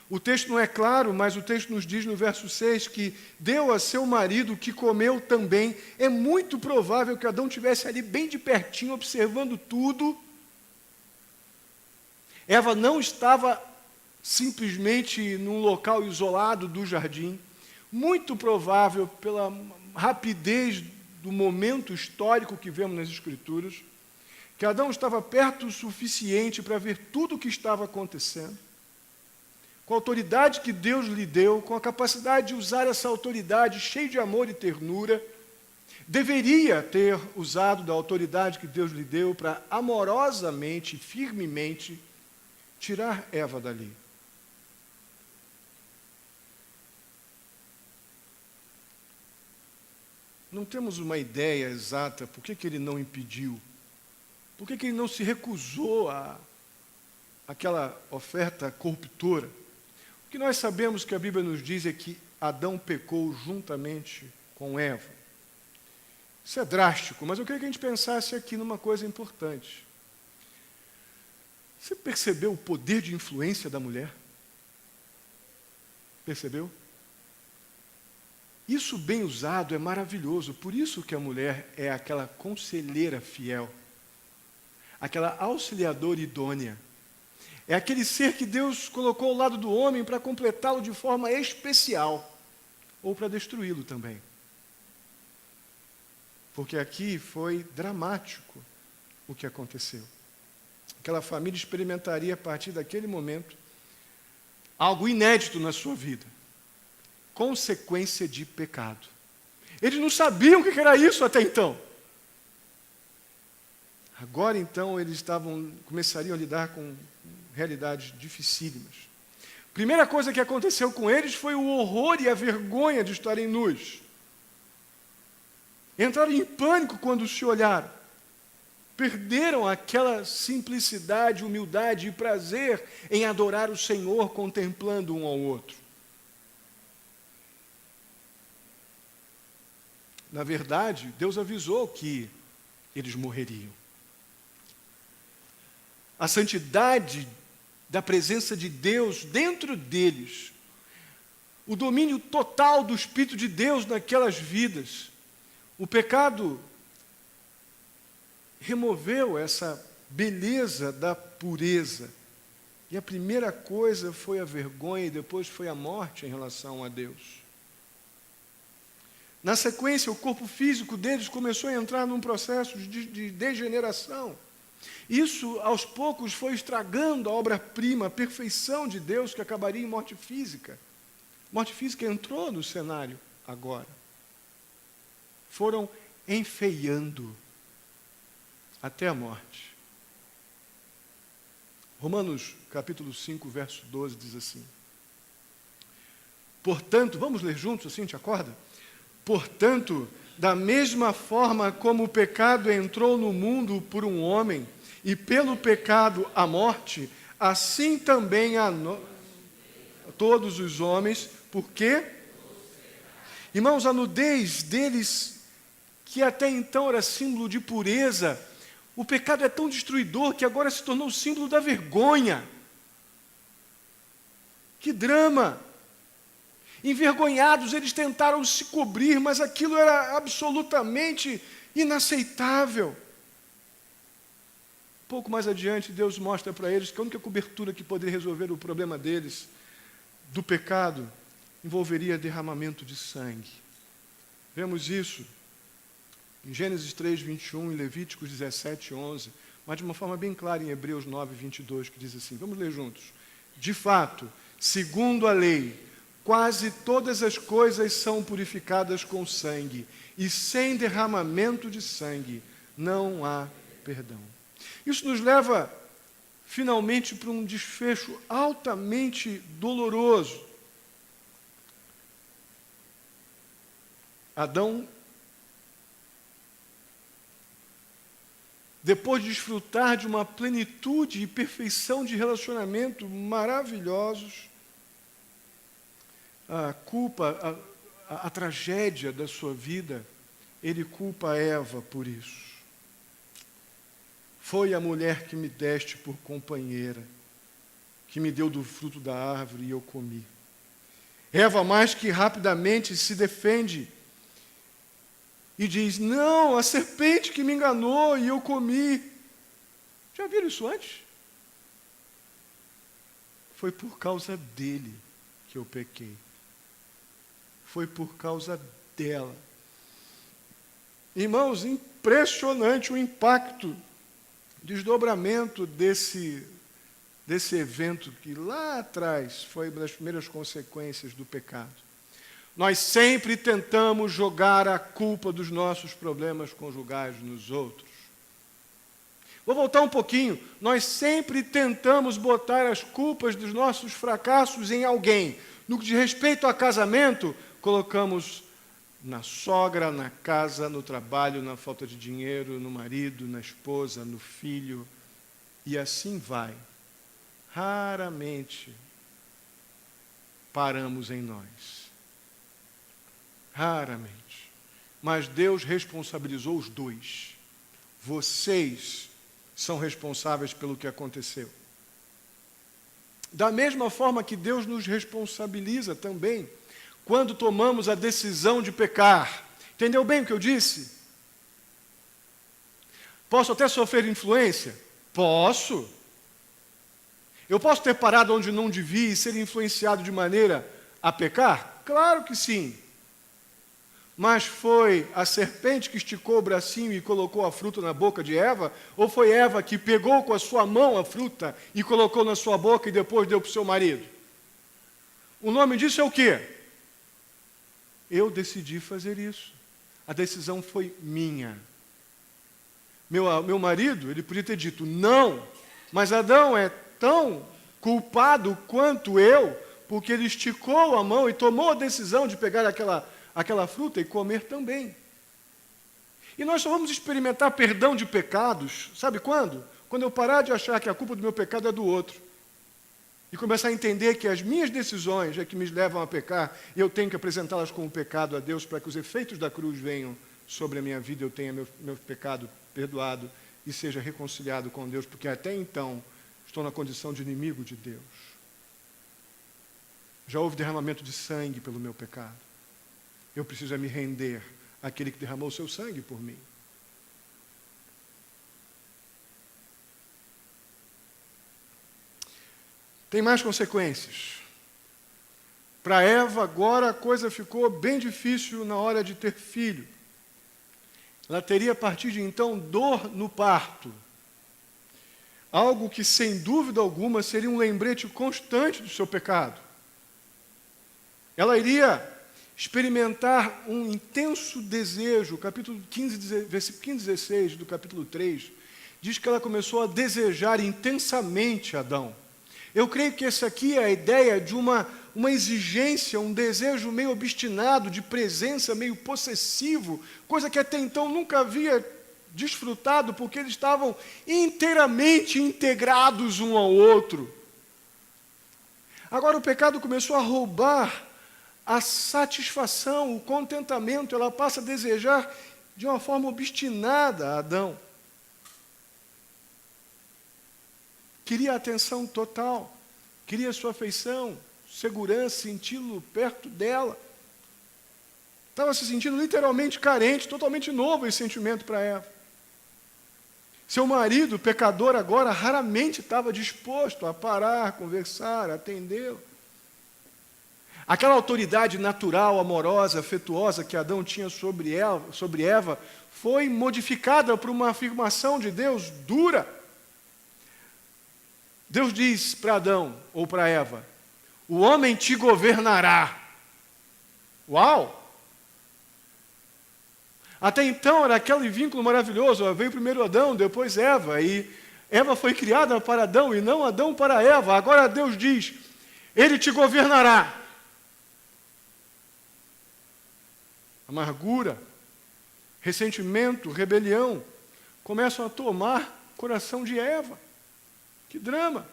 O texto não é claro, mas o texto nos diz no verso 6 que deu a seu marido que comeu também. É muito provável que Adão estivesse ali bem de pertinho, observando tudo. Eva não estava simplesmente num local isolado do jardim. Muito provável, pela rapidez do momento histórico que vemos nas Escrituras, que Adão estava perto o suficiente para ver tudo o que estava acontecendo, com a autoridade que Deus lhe deu, com a capacidade de usar essa autoridade cheia de amor e ternura, deveria ter usado da autoridade que Deus lhe deu para amorosamente, firmemente, tirar Eva dali. Não temos uma ideia exata por que ele não impediu, por que ele não se recusou àquela oferta corruptora. O que nós sabemos que a Bíblia nos diz é que Adão pecou juntamente com Eva. Isso é drástico, mas eu queria que a gente pensasse aqui numa coisa importante. Você percebeu o poder de influência da mulher? Percebeu? Isso bem usado é maravilhoso, por isso que a mulher é aquela conselheira fiel, aquela auxiliadora idônea. É aquele ser que Deus colocou ao lado do homem para completá-lo de forma especial, ou para destruí-lo também. Porque aqui foi dramático o que aconteceu. Aquela família experimentaria a partir daquele momento algo inédito na sua vida. Consequência de pecado. Eles não sabiam o que era isso até então. Agora, então, eles começariam a lidar com realidades dificílimas. Primeira coisa que aconteceu com eles foi o horror e a vergonha de estarem nus. Entraram em pânico quando se olharam. Perderam aquela simplicidade, humildade e prazer em adorar o Senhor contemplando um ao outro. Na verdade, Deus avisou que eles morreriam. A santidade da presença de Deus dentro deles, o domínio total do Espírito de Deus naquelas vidas, o pecado removeu essa beleza da pureza. E a primeira coisa foi a vergonha e depois foi a morte em relação a Deus. Na sequência, o corpo físico deles começou a entrar num processo de degeneração. Isso, aos poucos, foi estragando a obra-prima, a perfeição de Deus, que acabaria em morte física. Morte física entrou no cenário agora. Foram enfeiando até a morte. Romanos, capítulo 5, verso 12, diz assim. Portanto, vamos ler juntos assim, te acorda? Portanto, da mesma forma como o pecado entrou no mundo por um homem, e pelo pecado a morte, assim também a todos os homens, porque, irmãos, a nudez deles, que até então era símbolo de pureza, o pecado é tão destruidor que agora se tornou símbolo da vergonha. Que drama! Envergonhados, eles tentaram se cobrir, mas aquilo era absolutamente inaceitável. Pouco mais adiante, Deus mostra para eles que a única cobertura que poderia resolver o problema deles, do pecado, envolveria derramamento de sangue. Vemos isso em Gênesis 3, 21, em Levíticos 17, 11, mas de uma forma bem clara em Hebreus 9, 22, que diz assim, vamos ler juntos. De fato, segundo a lei, quase todas as coisas são purificadas com sangue, e sem derramamento de sangue não há perdão. Isso nos leva, finalmente, para um desfecho altamente doloroso. Adão, depois de desfrutar de uma plenitude e perfeição de relacionamento maravilhosos, a culpa, a tragédia da sua vida, ele culpa a Eva por isso. Foi a mulher que me deste por companheira, que me deu do fruto da árvore e eu comi. Eva, mais que rapidamente, se defende e diz, não, a serpente que me enganou e eu comi. Já viram isso antes? Foi por causa dele que eu pequei. Foi por causa dela. Irmãos, impressionante o impacto, desdobramento desse evento que lá atrás foi uma das primeiras consequências do pecado. Nós sempre tentamos jogar a culpa dos nossos problemas conjugais nos outros. Vou voltar um pouquinho. Nós sempre tentamos botar as culpas dos nossos fracassos em alguém. No que diz respeito a casamento, colocamos na sogra, na casa, no trabalho, na falta de dinheiro, no marido, na esposa, no filho, e assim vai. Raramente paramos em nós. Raramente. Mas Deus responsabilizou os dois. Vocês são responsáveis pelo que aconteceu. Da mesma forma que Deus nos responsabiliza também quando tomamos a decisão de pecar. Entendeu bem o que eu disse? Posso até sofrer influência? Posso. Eu posso ter parado onde não devia e ser influenciado de maneira a pecar? Claro que sim. Mas foi a serpente que esticou o bracinho e colocou a fruta na boca de Eva? Ou foi Eva que pegou com a sua mão a fruta e colocou na sua boca e depois deu para o seu marido? O nome disso é o quê? Eu decidi fazer isso. A decisão foi minha. Meu marido, ele podia ter dito não, mas Adão é tão culpado quanto eu, porque ele esticou a mão e tomou a decisão de pegar aquela fruta e comer também. E nós só vamos experimentar perdão de pecados, sabe quando? Quando eu parar de achar que a culpa do meu pecado é do outro. E começar a entender que as minhas decisões é que me levam a pecar, e eu tenho que apresentá-las como pecado a Deus para que os efeitos da cruz venham sobre a minha vida, eu tenha meu pecado perdoado e seja reconciliado com Deus, porque até então estou na condição de inimigo de Deus. Já houve derramamento de sangue pelo meu pecado. Eu preciso me render àquele que derramou o seu sangue por mim. Tem mais consequências. Para Eva, agora a coisa ficou bem difícil na hora de ter filho. Ela teria, a partir de então, dor no parto. Algo que, sem dúvida alguma, seria um lembrete constante do seu pecado. Ela iria experimentar um intenso desejo. Capítulo 15, versículo 15 e 16 do capítulo 3, diz que ela começou a desejar intensamente Adão. Eu creio que essa aqui é a ideia de uma exigência, um desejo meio obstinado, de presença, meio possessivo, coisa que até então nunca havia desfrutado, porque eles estavam inteiramente integrados um ao outro. Agora o pecado começou a roubar a satisfação, o contentamento, ela passa a desejar de uma forma obstinada a Adão. Queria atenção total, queria sua afeição, segurança, senti-lo perto dela. Estava se sentindo literalmente carente, totalmente novo esse sentimento para Eva. Seu marido, pecador agora, raramente estava disposto a parar, conversar, atendê-lo. Aquela autoridade natural, amorosa, afetuosa que Adão tinha sobre Eva, foi modificada por uma afirmação de Deus dura. Deus diz para Adão, ou para Eva, o homem te governará. Uau! Até então era aquele vínculo maravilhoso, veio primeiro Adão, depois Eva, e Eva foi criada para Adão e não Adão para Eva. Agora Deus diz, ele te governará. Amargura, ressentimento, rebelião começam a tomar o coração de Eva. Que drama!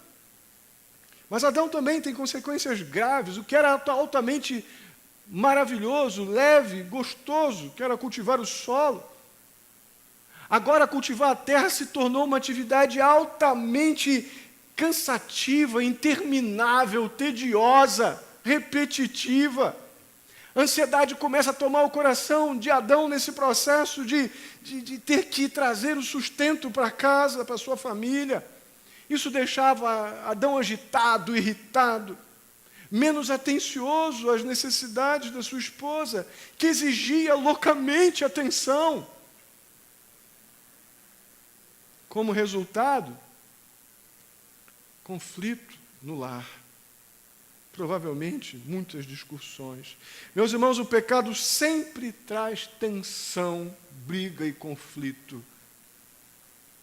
Mas Adão também tem consequências graves. O que era altamente maravilhoso, leve, gostoso, que era cultivar o solo. Agora cultivar a terra se tornou uma atividade altamente cansativa, interminável, tediosa, repetitiva. A ansiedade começa a tomar o coração de Adão nesse processo de ter que trazer o sustento para casa, para sua família. Isso deixava Adão agitado, irritado, menos atencioso às necessidades da sua esposa, que exigia loucamente atenção. Como resultado, conflito no lar. Provavelmente, muitas discussões. Meus irmãos, o pecado sempre traz tensão, briga e conflito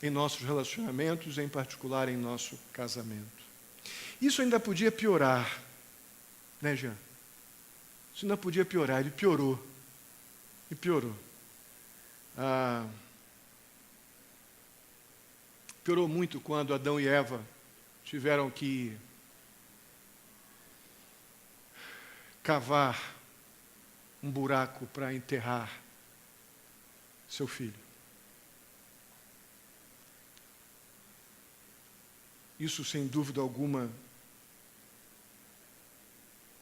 em nossos relacionamentos, em particular em nosso casamento. Isso ainda podia piorar, né, Jean? Isso ainda podia piorar, ele piorou. E piorou. Piorou muito quando Adão e Eva tiveram que cavar um buraco para enterrar seu filho. Isso, sem dúvida alguma,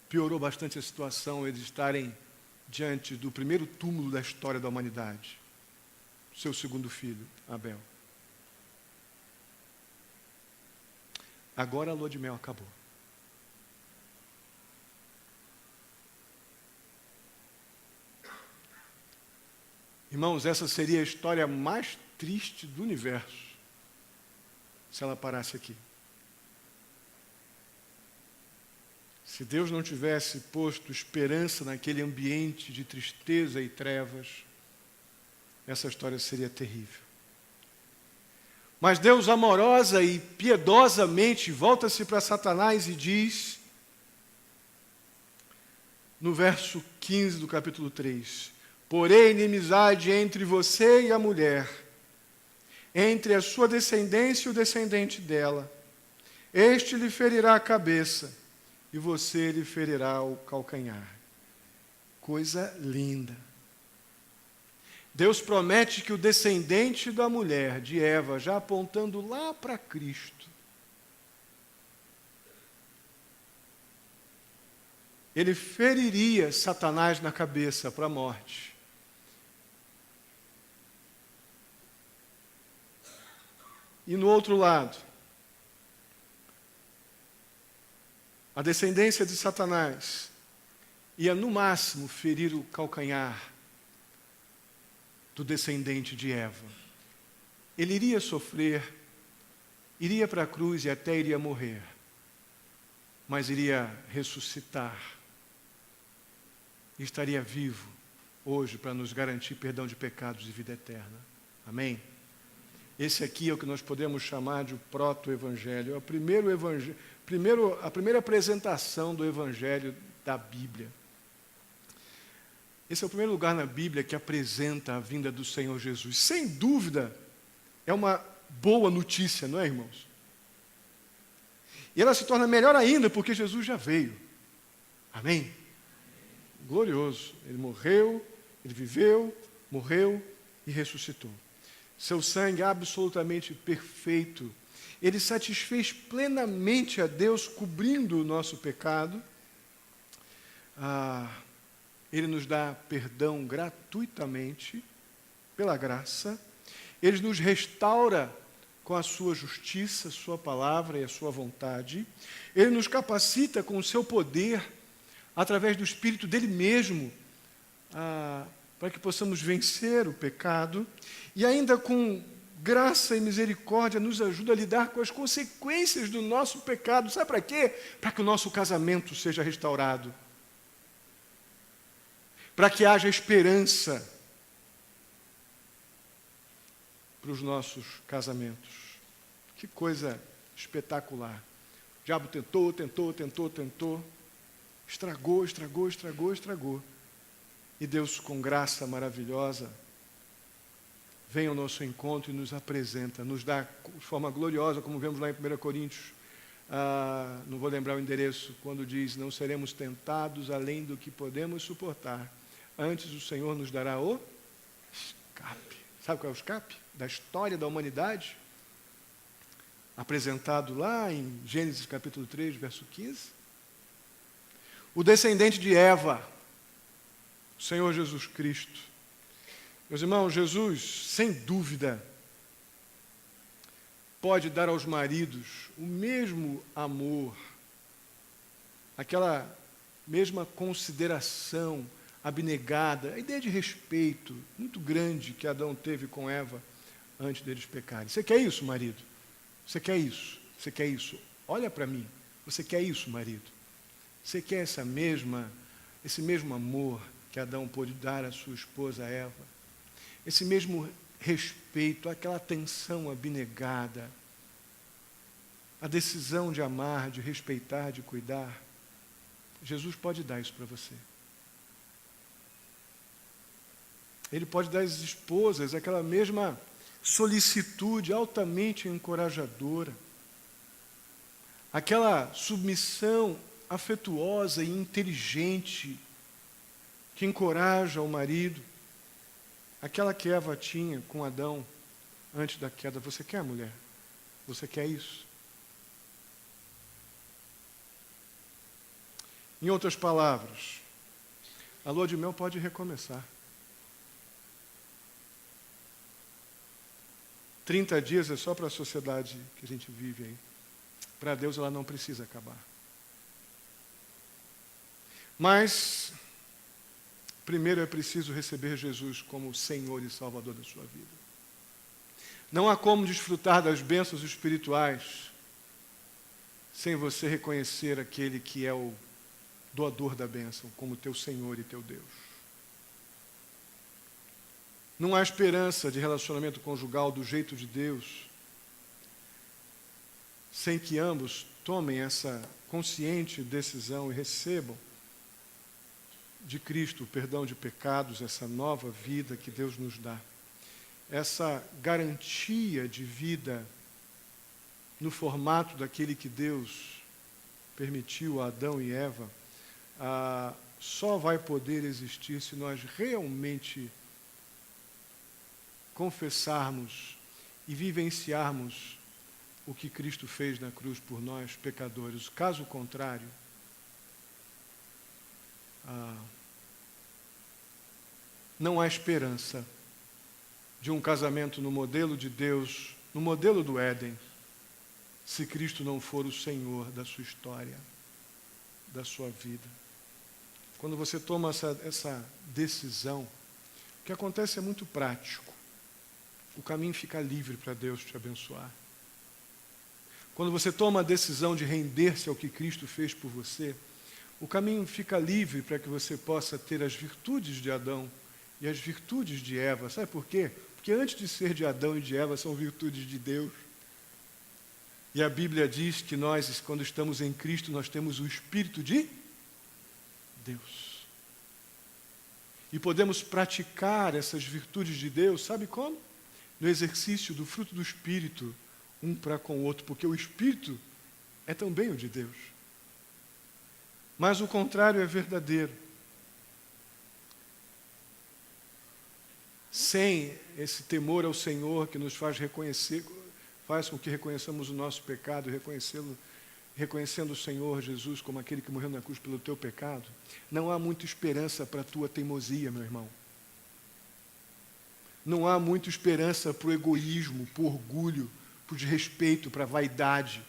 piorou bastante a situação, eles estarem diante do primeiro túmulo da história da humanidade, seu segundo filho, Abel. Agora a lua de mel acabou. Irmãos, essa seria a história mais triste do universo, se ela parasse aqui. Se Deus não tivesse posto esperança naquele ambiente de tristeza e trevas, essa história seria terrível. Mas Deus, amorosa e piedosamente, volta-se para Satanás e diz, no verso 15 do capítulo 3, porém, inimizade entre você e a mulher, entre a sua descendência e o descendente dela. Este lhe ferirá a cabeça, e você lhe ferirá o calcanhar. Coisa linda. Deus promete que o descendente da mulher, de Eva, já apontando lá para Cristo, ele feriria Satanás na cabeça para a morte. E no outro lado, a descendência de Satanás ia, no máximo, ferir o calcanhar do descendente de Eva. Ele iria sofrer, iria para a cruz e até iria morrer, mas iria ressuscitar. E estaria vivo hoje para nos garantir perdão de pecados e vida eterna. Amém? Esse aqui é o que nós podemos chamar de proto-evangelho. É o primeiro evangelho. A primeira apresentação do Evangelho da Bíblia. Esse é o primeiro lugar na Bíblia que apresenta a vinda do Senhor Jesus. Sem dúvida, é uma boa notícia, não é, irmãos? E ela se torna melhor ainda porque Jesus já veio. Amém? Glorioso. Ele morreu, ele viveu, morreu e ressuscitou. Seu sangue absolutamente perfeito. Ele satisfez plenamente a Deus, cobrindo o nosso pecado. Ele nos dá perdão gratuitamente, pela graça. Ele nos restaura com a sua justiça, sua palavra e a sua vontade. Ele nos capacita com o seu poder, através do Espírito dele mesmo, para que possamos vencer o pecado. E ainda com graça e misericórdia nos ajuda a lidar com as consequências do nosso pecado. Sabe para quê? Para que o nosso casamento seja restaurado. Para que haja esperança para os nossos casamentos. Que coisa espetacular. O diabo tentou. Estragou. E Deus, com graça maravilhosa, vem ao nosso encontro e nos apresenta, nos dá de forma gloriosa, como vemos lá em 1 Coríntios, não vou lembrar o endereço, quando diz, não seremos tentados além do que podemos suportar. Antes o Senhor nos dará o escape. Sabe qual é o escape? Da história da humanidade, apresentado lá em Gênesis capítulo 3, verso 15. O descendente de Eva, o Senhor Jesus Cristo. Meus irmãos, Jesus, sem dúvida, pode dar aos maridos o mesmo amor, aquela mesma consideração abnegada, a ideia de respeito muito grande que Adão teve com Eva antes deles pecarem. Você quer isso, marido? Você quer isso? Você quer isso? Olha para mim. Você quer isso, marido? Você quer esse mesmo amor que Adão pôde dar à sua esposa Eva? Esse mesmo respeito, aquela atenção abnegada, a decisão de amar, de respeitar, de cuidar? Jesus pode dar isso para você. Ele pode dar às esposas aquela mesma solicitude altamente encorajadora, aquela submissão afetuosa e inteligente que encoraja o marido, aquela que Eva tinha com Adão antes da queda. Você quer, mulher? Você quer isso? Em outras palavras, a lua de mel pode recomeçar. 30 dias é só para a sociedade que a gente vive aí. Para Deus ela não precisa acabar. Mas, primeiro é preciso receber Jesus como Senhor e Salvador da sua vida. Não há como desfrutar das bênçãos espirituais sem você reconhecer aquele que é o doador da bênção como teu Senhor e teu Deus. Não há esperança de relacionamento conjugal do jeito de Deus sem que ambos tomem essa consciente decisão e recebam de Cristo o perdão de pecados, essa nova vida que Deus nos dá. Essa garantia de vida no formato daquele que Deus permitiu a Adão e Eva, só vai poder existir se nós realmente confessarmos e vivenciarmos o que Cristo fez na cruz por nós, pecadores. Caso contrário, não há esperança de um casamento no modelo de Deus, no modelo do Éden, se Cristo não for o Senhor da sua história, da sua vida. Quando você toma essa decisão, o que acontece é muito prático. O caminho fica livre para Deus te abençoar. Quando você toma a decisão de render-se ao que Cristo fez por você, o caminho fica livre para que você possa ter as virtudes de Adão e as virtudes de Eva. Sabe por quê? Porque antes de ser de Adão e de Eva, são virtudes de Deus. E a Bíblia diz que nós, quando estamos em Cristo, nós temos o Espírito de Deus. E podemos praticar essas virtudes de Deus, sabe como? No exercício do fruto do Espírito, um para com o outro, porque o Espírito é também o de Deus. Mas o contrário é verdadeiro. Sem esse temor ao Senhor que nos faz reconhecer, faz com que reconheçamos o nosso pecado, reconhecendo o Senhor Jesus como aquele que morreu na cruz pelo teu pecado, não há muita esperança para a tua teimosia, meu irmão. Não há muita esperança para o egoísmo, para o orgulho, para o desrespeito, para a vaidade.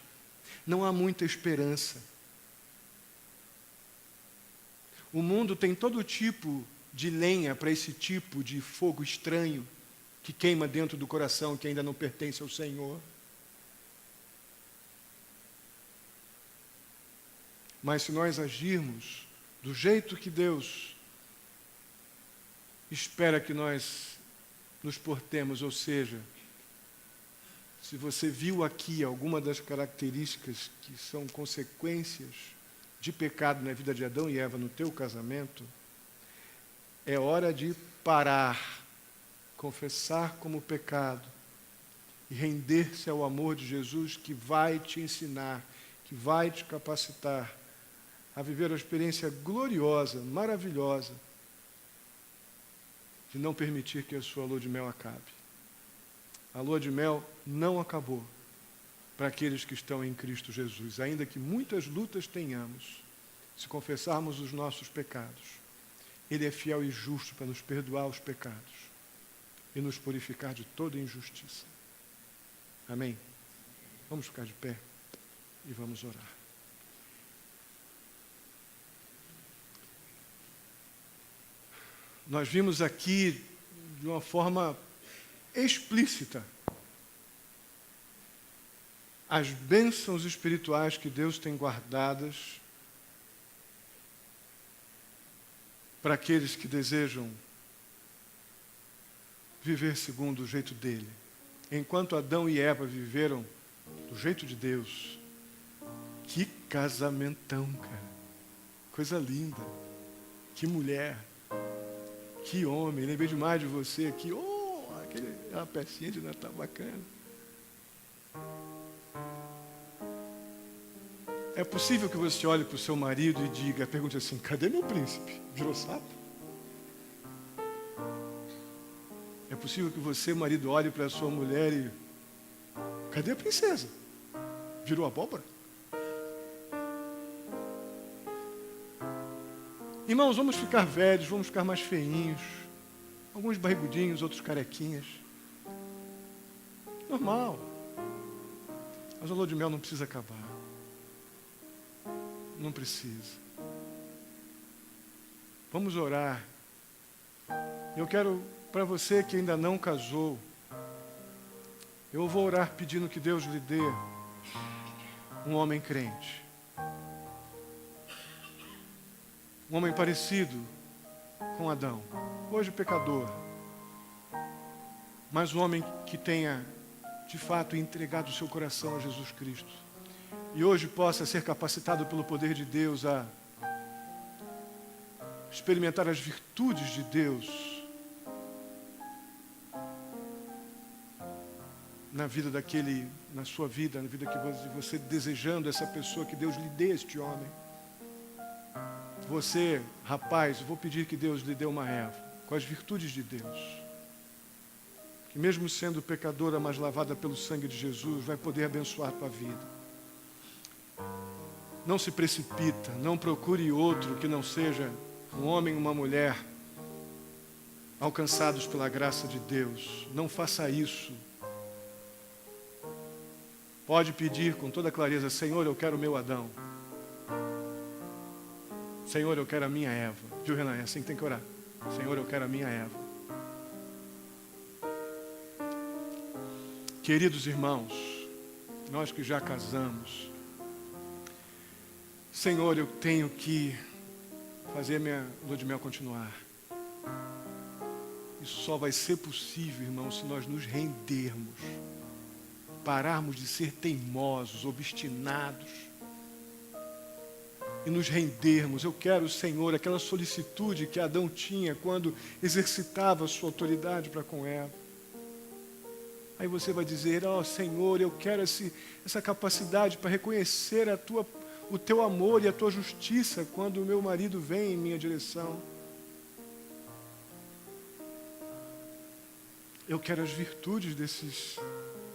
Não há muita esperança. O mundo tem todo tipo de lenha para esse tipo de fogo estranho que queima dentro do coração que ainda não pertence ao Senhor. Mas se nós agirmos do jeito que Deus espera que nós nos portemos, ou seja, se você viu aqui alguma das características que são consequências de pecado na vida de Adão e Eva no teu casamento, é hora de parar, confessar como pecado e render-se ao amor de Jesus, que vai te ensinar, que vai te capacitar a viver uma experiência gloriosa, maravilhosa, de não permitir que a sua lua de mel acabe. A lua de mel não acabou para aqueles que estão em Cristo Jesus, ainda que muitas lutas tenhamos, se confessarmos os nossos pecados, Ele é fiel e justo para nos perdoar os pecados e nos purificar de toda injustiça. Amém? Vamos ficar de pé e vamos orar. Nós vimos aqui de uma forma explícita as bênçãos espirituais que Deus tem guardadas para aqueles que desejam viver segundo o jeito dele. Enquanto Adão e Eva viveram do jeito de Deus, que casamentão, cara. Coisa linda. Que mulher. Que homem. Lembrei demais de você aqui. Oh, aquela pecinha de Natal bacana. É possível que você olhe para o seu marido e diga, pergunte assim, cadê meu príncipe? Virou sapo? É possível que você, marido, olhe para a sua mulher e, cadê a princesa? Virou abóbora? Irmãos, vamos ficar velhos, vamos ficar mais feinhos. Alguns barrigudinhos, outros carequinhas. Normal. Mas a lua de mel não precisa acabar. Não precisa. Vamos orar. Eu quero, para você que ainda não casou, eu vou orar pedindo que Deus lhe dê um homem crente. Um homem parecido com Adão. Hoje pecador. Mas um homem que tenha, de fato, entregado o seu coração a Jesus Cristo. E hoje possa ser capacitado pelo poder de Deus a experimentar as virtudes de Deus na vida daquele, na sua vida, na vida que você desejando essa pessoa, que Deus lhe dê este homem. Você, rapaz, vou pedir que Deus lhe dê uma Eva, com as virtudes de Deus. Que mesmo sendo pecadora, mas lavada pelo sangue de Jesus, vai poder abençoar a tua vida. Não se precipita, não procure outro que não seja um homem e uma mulher alcançados pela graça de Deus. Não faça isso. Pode pedir com toda clareza, Senhor, eu quero o meu Adão. Senhor, eu quero a minha Eva. Viu, Renan? É assim que tem que orar. Senhor, eu quero a minha Eva. Queridos irmãos, nós que já casamos, Senhor, eu tenho que fazer minha lua de mel continuar. Isso só vai ser possível, irmãos, se nós nos rendermos, pararmos de ser teimosos, obstinados, e nos rendermos. Eu quero, Senhor, aquela solicitude que Adão tinha quando exercitava a sua autoridade para com Eva. Aí você vai dizer, Senhor, eu quero essa capacidade para reconhecer o teu amor e a tua justiça quando o meu marido vem em minha direção. Eu quero as virtudes desses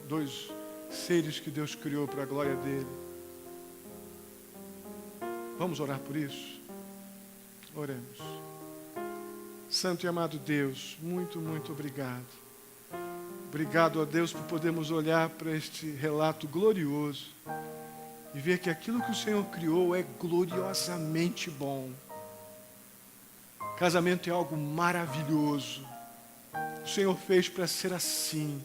dois seres que Deus criou para a glória dele. Vamos orar por isso? Oremos. Santo e amado Deus, muito, muito obrigado. Obrigado a Deus por podermos olhar para este relato glorioso e ver que aquilo que o Senhor criou é gloriosamente bom. Casamento é algo maravilhoso. O Senhor fez para ser assim.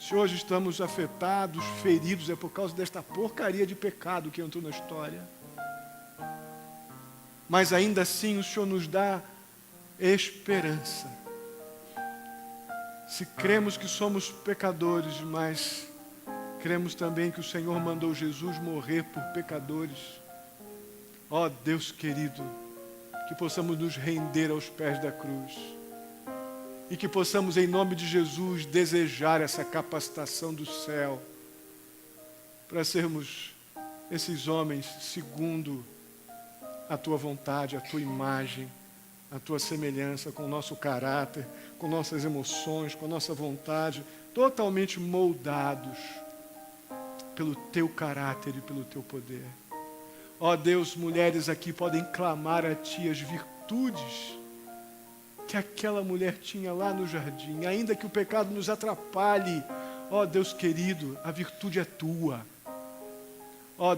Se hoje estamos afetados, feridos, é por causa desta porcaria de pecado que entrou na história. Mas ainda assim o Senhor nos dá esperança. Se cremos que somos pecadores, mas cremos também que o Senhor mandou Jesus morrer por pecadores. Deus querido, que possamos nos render aos pés da cruz. E que possamos, em nome de Jesus, desejar essa capacitação do céu para sermos esses homens segundo a Tua vontade, a Tua imagem, a Tua semelhança, com o nosso caráter, com nossas emoções, com a nossa vontade, totalmente moldados pelo Teu caráter e pelo Teu poder. Deus, mulheres aqui podem clamar a Ti as virtudes que aquela mulher tinha lá no jardim, ainda que o pecado nos atrapalhe. Deus querido, a virtude é Tua.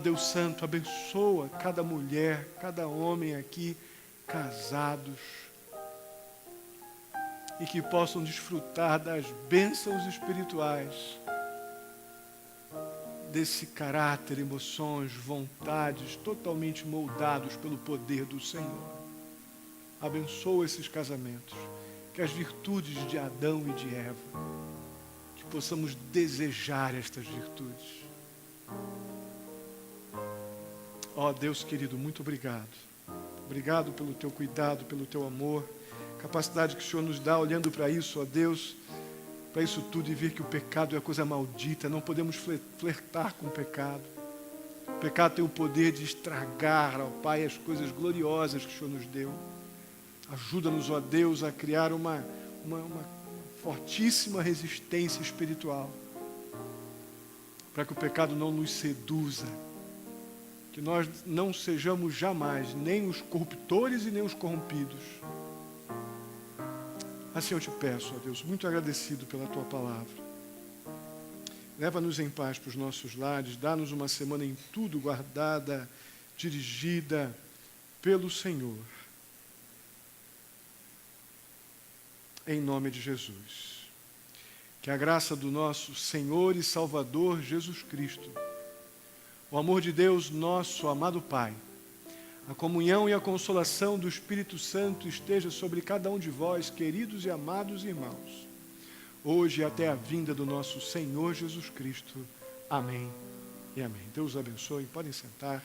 Deus Santo, abençoa cada mulher, cada homem aqui, casados, e que possam desfrutar das bênçãos espirituais, desse caráter, emoções, vontades, totalmente moldados pelo poder do Senhor. Abençoa esses casamentos, que as virtudes de Adão e de Eva, que possamos desejar estas virtudes. Deus querido, muito obrigado. Obrigado pelo Teu cuidado, pelo Teu amor, capacidade que o Senhor nos dá olhando para isso, Deus, para isso tudo e ver que o pecado é coisa maldita, não podemos flertar com o pecado. O pecado tem o poder de estragar, Pai, as coisas gloriosas que o Senhor nos deu. Ajuda-nos, Deus, a criar uma fortíssima resistência espiritual, para que o pecado não nos seduza, que nós não sejamos jamais nem os corruptores e nem os corrompidos. Assim eu te peço, Deus, muito agradecido pela Tua palavra. Leva-nos em paz para os nossos lares, dá-nos uma semana em tudo guardada, dirigida pelo Senhor. Em nome de Jesus. Que a graça do nosso Senhor e Salvador Jesus Cristo, o amor de Deus, nosso amado Pai, a comunhão e a consolação do Espírito Santo esteja sobre cada um de vós, queridos e amados irmãos, hoje e até a vinda do nosso Senhor Jesus Cristo. Amém e amém. Deus abençoe. Podem sentar.